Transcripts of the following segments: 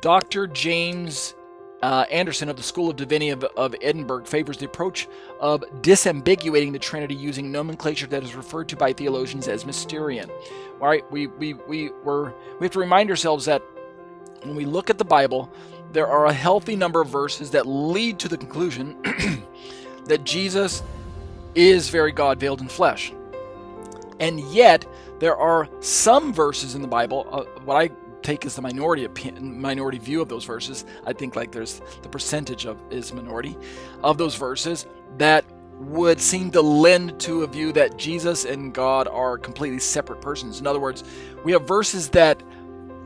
Dr. James Anderson of the School of Divinity of Edinburgh favors the approach of disambiguating the Trinity using nomenclature that is referred to by theologians as Mysterian. All right, we have to remind ourselves that when we look at the Bible, there are a healthy number of verses that lead to the conclusion that Jesus is very God veiled in flesh. And yet, there are some verses in the Bible, what I take as the minority view of those verses, I think like there's the percentage of is minority, of those verses that would seem to lend to a view that Jesus and God are completely separate persons. In other words, we have verses that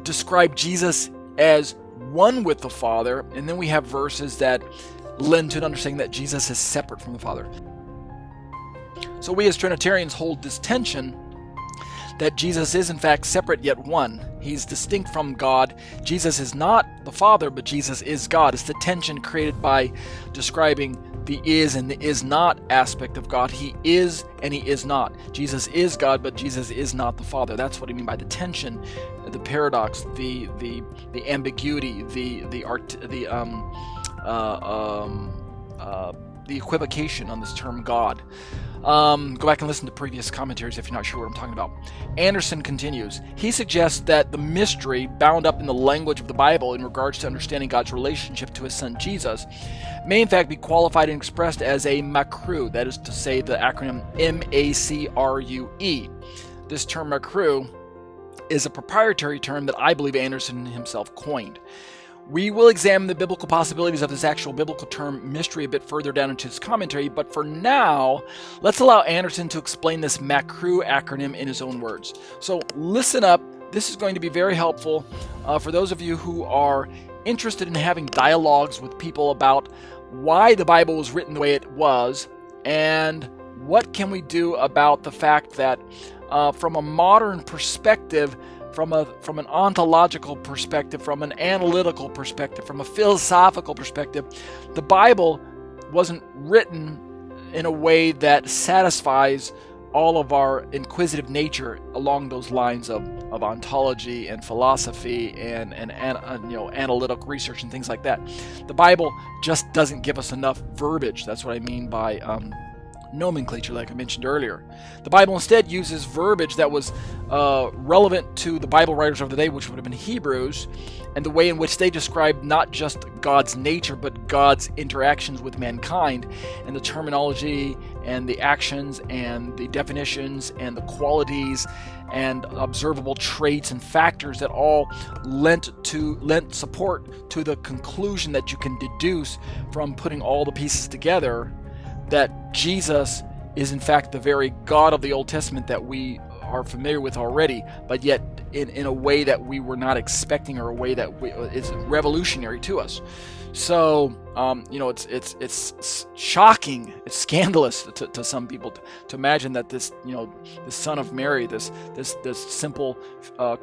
describe Jesus as one with the Father, and then we have verses that lend to an understanding that Jesus is separate from the Father. So we as Trinitarians hold this tension that Jesus is in fact separate yet one. He's distinct from God. Jesus is not the Father, but Jesus is God. It's the tension created by describing the is and the is not aspect of God. He is and he is not. Jesus is God, but Jesus is not the Father. That's what I mean by the tension, the paradox, the ambiguity, the equivocation on this term God. Go back and listen to previous commentaries if you're not sure what I'm talking about. Anderson continues. He suggests that the mystery bound up in the language of the Bible in regards to understanding God's relationship to his son Jesus may in fact be qualified and expressed as a MACRUE, that is to say the acronym MACRUE. This term MACRUE is a proprietary term that I believe Anderson himself coined. We will examine the biblical possibilities of this actual biblical term mystery a bit further down into his commentary, but for now, let's allow Anderson to explain this MACRUE acronym in his own words. So listen up. This is going to be very helpful for those of you who are interested in having dialogues with people about why the Bible was written the way it was, and what can we do about the fact that from a modern perspective, from an ontological perspective, from an analytical perspective, from a philosophical perspective, the Bible wasn't written in a way that satisfies all of our inquisitive nature along those lines of ontology and philosophy and analytical research and things like that. The Bible just doesn't give us enough verbiage. That's what I mean by nomenclature, like I mentioned earlier. The Bible instead uses verbiage that was relevant to the Bible writers of the day, which would have been Hebrews, and the way in which they described not just God's nature, but God's interactions with mankind, and the terminology and the actions and the definitions and the qualities and observable traits and factors that all lent support to the conclusion that you can deduce from putting all the pieces together that Jesus is in fact the very God of the Old Testament that we are familiar with already, but yet in a way that we were not expecting, or a way that is revolutionary to us. So, it's shocking, it's scandalous to some people to imagine that this son of Mary, this simple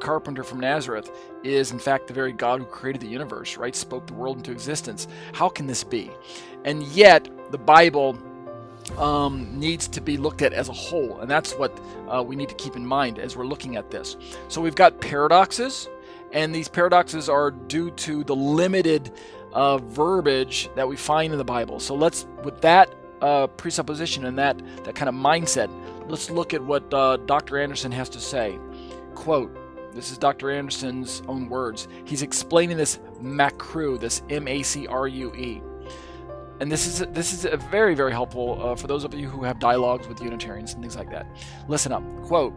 carpenter from Nazareth, is in fact the very God who created the universe, right? Spoke the world into existence. How can this be? And yet, the Bible needs to be looked at as a whole, and that's what we need to keep in mind as we're looking at this. So we've got paradoxes, and these paradoxes are due to the limited verbiage that we find in the Bible. So let's, with that presupposition and that kind of mindset, let's look at what Dr. Anderson has to say. Quote, this is Dr. Anderson's own words. He's explaining this MACRUE, this MACRUE. And this is a very, very helpful for those of you who have dialogues with Unitarians and things like that. Listen up. Quote,